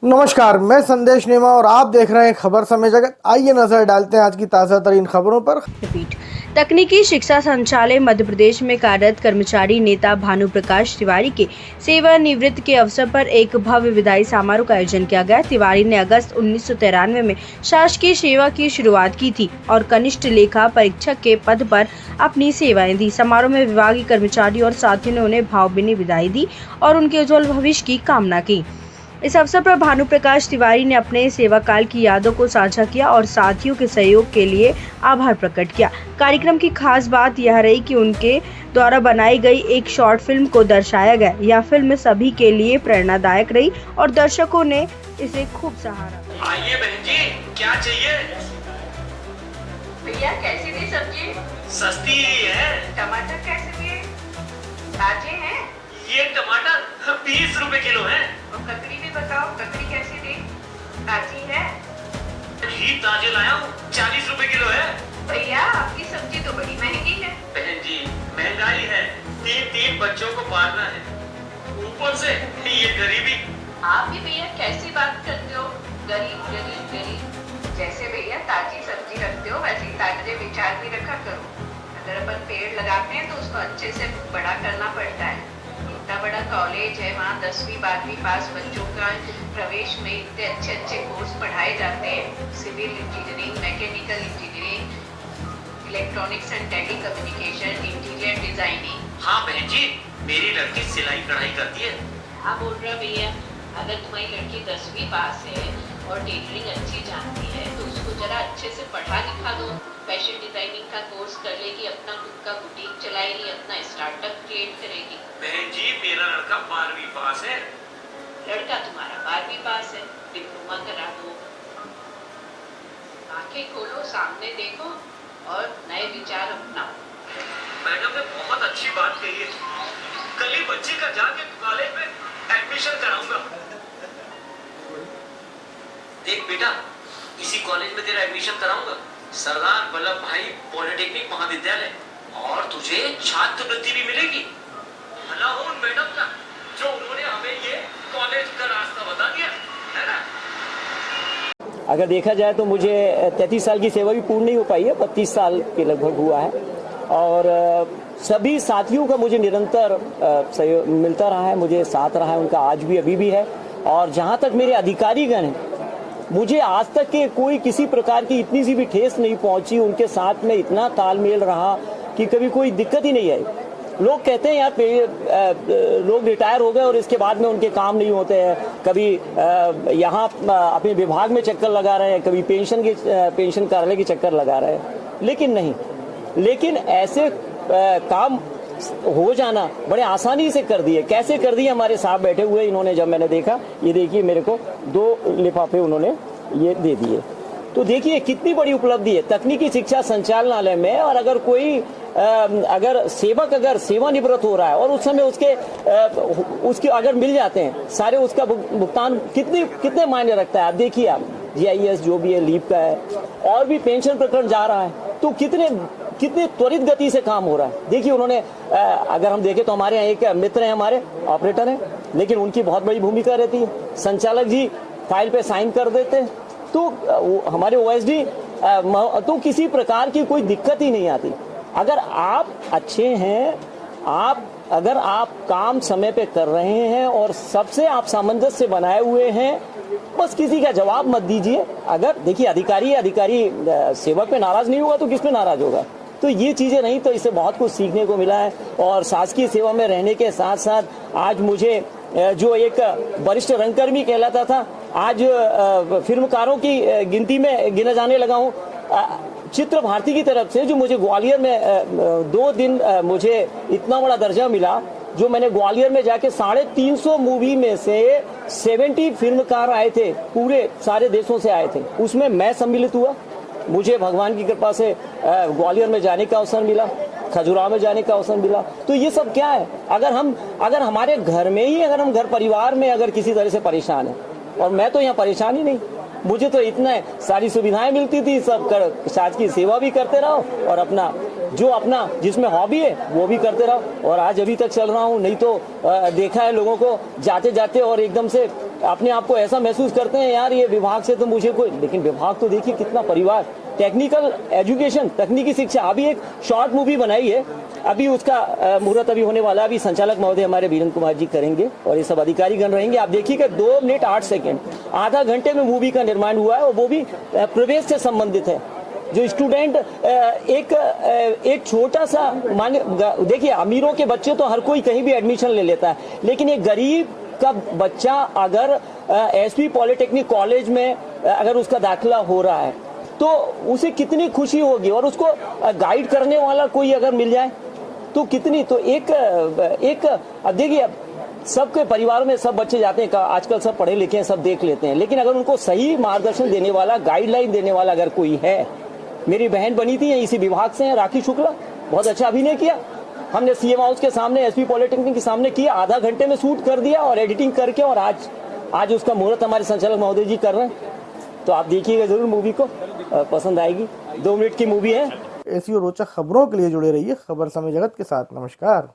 नमस्कार, मैं संदेश नेमा और आप देख रहे हैं खबर समय जगत। आइए नजर डालते हैं आज की ताज़ा तरीन खबरों पर। रिपीट। तकनीकी शिक्षा संचालय मध्य प्रदेश में कार्यरत कर्मचारी नेता भानु प्रकाश तिवारी के सेवानिवृत्ति के अवसर पर एक भव्य विदाई समारोह का आयोजन किया गया। तिवारी ने अगस्त 1993 में शासकीय सेवा की शुरुआत की थी और कनिष्ठ लेखा परीक्षक के पद पर अपनी सेवाएं दी। समारोह में विभागीय कर्मचारी और साथियों ने उन्हें भावभीनी विदाई दी और उनके उज्जवल भविष्य की कामना की। इस अवसर पर भानु प्रकाश तिवारी ने अपने सेवा काल की यादों को साझा किया और साथियों के सहयोग के लिए आभार प्रकट किया। कार्यक्रम की खास बात यह रही कि उनके द्वारा बनाई गई एक शॉर्ट फिल्म को दर्शाया गया। यह फिल्म सभी के लिए प्रेरणादायक रही और दर्शकों ने इसे खूब सराहा। आइए बहन जी, क्या चाहिए? भैया कैसी दी सब्जी? सस्ती ही है। टमाटर कैसे दिए? ताजे हैं? ये टमाटर 20 रुपए किलो है। और ककड़ी भी बताओ, ककड़ी कैसी दी? ताजी है? घी ताजे लाया हूँ, 40 रुपए किलो है। भैया आपकी सब्जी तो बड़ी महंगी है। बहन जी, महंगाई है, तीन बच्चों को पालना है, ऊपर से ये गरीबी। आप भी भैया कैसी बात करते हो? गरीब गरीब गरीब। जैसे भैया ताजी सब्जी रखते हो वैसे ही ताजे विचार भी रखा करो। अगर अपन पेड़ लगाते हैं तो उसको अच्छे से बड़ा करना पड़ता है। इतना बड़ा कॉलेज है, वहाँ 10वीं 12वीं पास बच्चों का प्रवेश में इतने अच्छे अच्छे कोर्स पढ़ाए जाते हैं। Civil engineering, mechanical engineering, electronics and telecommunication, interior designing. हाँ बहन जी, मेरी लड़की सिलाई कढ़ाई करती है। हाँ बोल रहा भैया, अगर तुम्हारी लड़की 10वीं पास है और टेलरिंग अच्छी जानती है तो उसको जरा अच्छे से पढ़ा लिखा दो। फैशन डिजाइनिंग का कोर्स कर लेगी, अपना खुद का बुटीक चलाएगी, अपना स्टार्टअप क्रिएट करेगी। बहन जी, मेरा लड़का 12वीं पास है। लड़का तुम्हारा 12वीं पास है, डिप्लोमा करा दो। आंखें खोलो, सामने देखो और नए विचार अपनाओ। मैडम ने बहुत अच्छी बात कही है। कल ही बच्ची का जाके कॉलेज में एडमिशन कराऊंगा। देख बेटा, इसी कॉलेज में तेरा एडमिशन कराऊंगा, सरदार वल्लभ भाई पॉलिटेक्निक महाविद्यालय, और तुझे छात्रवृत्ति भी मिलेगी। भला हो उन मैडम का जो उन्होंने हमें ये कॉलेज का रास्ता बता दिया, है ना? अगर देखा जाए तो मुझे 33 साल की सेवा भी पूर्ण नहीं हो पाई है, 32 साल के लगभग हुआ है और सभी साथियों का मुझे निरंतर सहयोग मिलता रहा है, मुझे साथ रहा है उनका, आज भी अभी भी है। और जहाँ तक मेरे अधिकारीगण हैं, मुझे आज तक के कोई किसी प्रकार की इतनी सी भी ठेस नहीं पहुंची। उनके साथ में इतना तालमेल रहा कि कभी कोई दिक्कत ही नहीं आई। लोग कहते हैं यार लोग रिटायर हो गए और इसके बाद में उनके काम नहीं होते हैं, कभी यहाँ अपने विभाग में चक्कर लगा रहे हैं, कभी पेंशन कार्यालय के चक्कर लगा रहे हैं, लेकिन नहीं। लेकिन ऐसे काम हो जाना बड़े आसानी से कर दिए। कैसे कर दिए? हमारे साथ बैठे हुए इन्होंने, जब मैंने देखा, ये देखिए मेरे को 2 लिफाफे उन्होंने ये दे दिए। तो देखिए कितनी बड़ी उपलब्धि है तकनीकी शिक्षा संचालनालय में। और अगर कोई अगर सेवक अगर सेवानिवृत्त हो रहा है और उस समय उसके अगर मिल जाते हैं सारे, उसका भुगतान कितने मायने रखता है। आप देखिए, आप GIS जो भी है, लीव का है, और भी पेंशन प्रकरण जा रहा है, तो कितने त्वरित गति से काम हो रहा है। देखिए उन्होंने अगर हम देखें तो हमारे यहाँ एक मित्र हैं, हमारे ऑपरेटर हैं, लेकिन उनकी बहुत बड़ी भूमिका रहती है। संचालक जी फाइल पे साइन कर देते हैं, तो हमारे OSD तो किसी प्रकार की कोई दिक्कत ही नहीं आती। अगर आप अच्छे हैं, अगर आप काम समय पे कर रहे हैं और सबसे आप सामंजस्य बनाए हुए हैं, बस किसी का जवाब मत दीजिए। अगर देखिए अधिकारी सेवक पे नाराज नहीं होगा तो किस पे नाराज होगा। तो ये चीजें नहीं, तो इससे बहुत कुछ सीखने को मिला है। और शासकीय सेवा में रहने के साथ साथ आज मुझे जो एक वरिष्ठ रंगकर्मी कहलाता था, आज फिल्मकारों की गिनती में गिना जाने लगा हूँ। चित्र भारती की तरफ से जो मुझे ग्वालियर में 2 दिन मुझे इतना बड़ा दर्जा मिला, जो मैंने ग्वालियर में जाके 350 मूवी में से 70 फिल्मकार आए थे, पूरे सारे देशों से आए थे, उसमें मैं सम्मिलित हुआ। मुझे भगवान की कृपा से ग्वालियर में जाने का अवसर मिला, खजुराहो में जाने का अवसर मिला। तो ये सब क्या है? अगर हमारे घर में ही, अगर हम घर परिवार में अगर किसी तरह से परेशान है, और मैं तो यहाँ परेशान ही नहीं, मुझे तो इतना सारी सुविधाएं मिलती थी, सब शासकीय सेवा भी करते रहो और अपना जिसमें हॉबी है वो भी करते रहो, और आज अभी तक चल रहा हूँ। नहीं तो देखा है लोगों को जाते जाते और एकदम से अपने आप को ऐसा महसूस करते हैं यार ये विभाग से तो मुझे कोई, लेकिन विभाग तो देखिए कितना परिवार, टेक्निकल एजुकेशन, तकनीकी शिक्षा। अभी एक शॉर्ट मूवी बनाई है, अभी उसका मुहूर्त अभी होने वाला है। अभी संचालक महोदय हमारे वीरेंद्र कुमार जी करेंगे और ये सब अधिकारीगण रहेंगे। आप देखिएगा 2 मिनट 8 सेकेंड, आधा घंटे में मूवी का निर्माण हुआ है और वो भी प्रवेश से संबंधित है। जो स्टूडेंट एक छोटा सा देखिए, अमीरों के बच्चे तो हर कोई कहीं भी एडमिशन ले लेता है, लेकिन एक गरीब का बच्चा अगर एसपी पॉलिटेक्निक कॉलेज में अगर उसका दाखिला हो रहा है तो उसे कितनी खुशी होगी, और उसको गाइड करने वाला कोई अगर मिल जाए तो कितनी, तो एक अब देखिए सबके परिवारों में सब बच्चे जाते हैं, आजकल सब पढ़े लिखे हैं, सब देख लेते हैं, लेकिन अगर उनको सही मार्गदर्शन देने वाला, गाइडलाइन देने वाला अगर कोई है, मेरी बहन बनी थी इसी विभाग से हैं, राखी शुक्ला, बहुत अच्छा अभिनय किया। हमने सीएम हाउस के सामने, एसपी पॉलिटेक्निक के सामने किया, आधा घंटे में शूट कर दिया और एडिटिंग करके, और आज उसका मुहूर्त हमारे संचालक महोदय जी कर रहे हैं। तो आप देखिएगा जरूर, मूवी को पसंद आएगी। 2 मिनट की मूवी है। ऐसी और रोचक खबरों के लिए जुड़े रहिए खबर समय जगत के साथ। नमस्कार।